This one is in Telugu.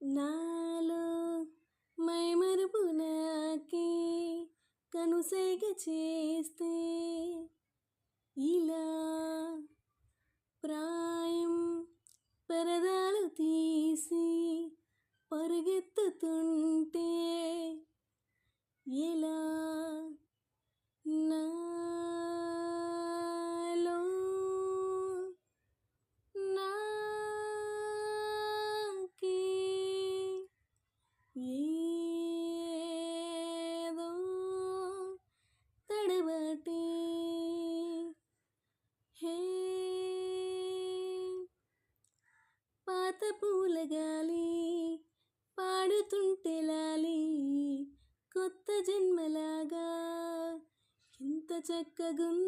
నాలో మైమరుపు నాకే కనుసైగ చేస్తే ఇలా ప్రాయం పరదాలు తీసి పరుగెత్తుతుంటే ఎలా నాలో నాకే ఏదో తడబటే హే పాత పూల గాలి పాడుతుంటే లాలి కొత్త జన్మలాగా ఎంత చక్కగుంది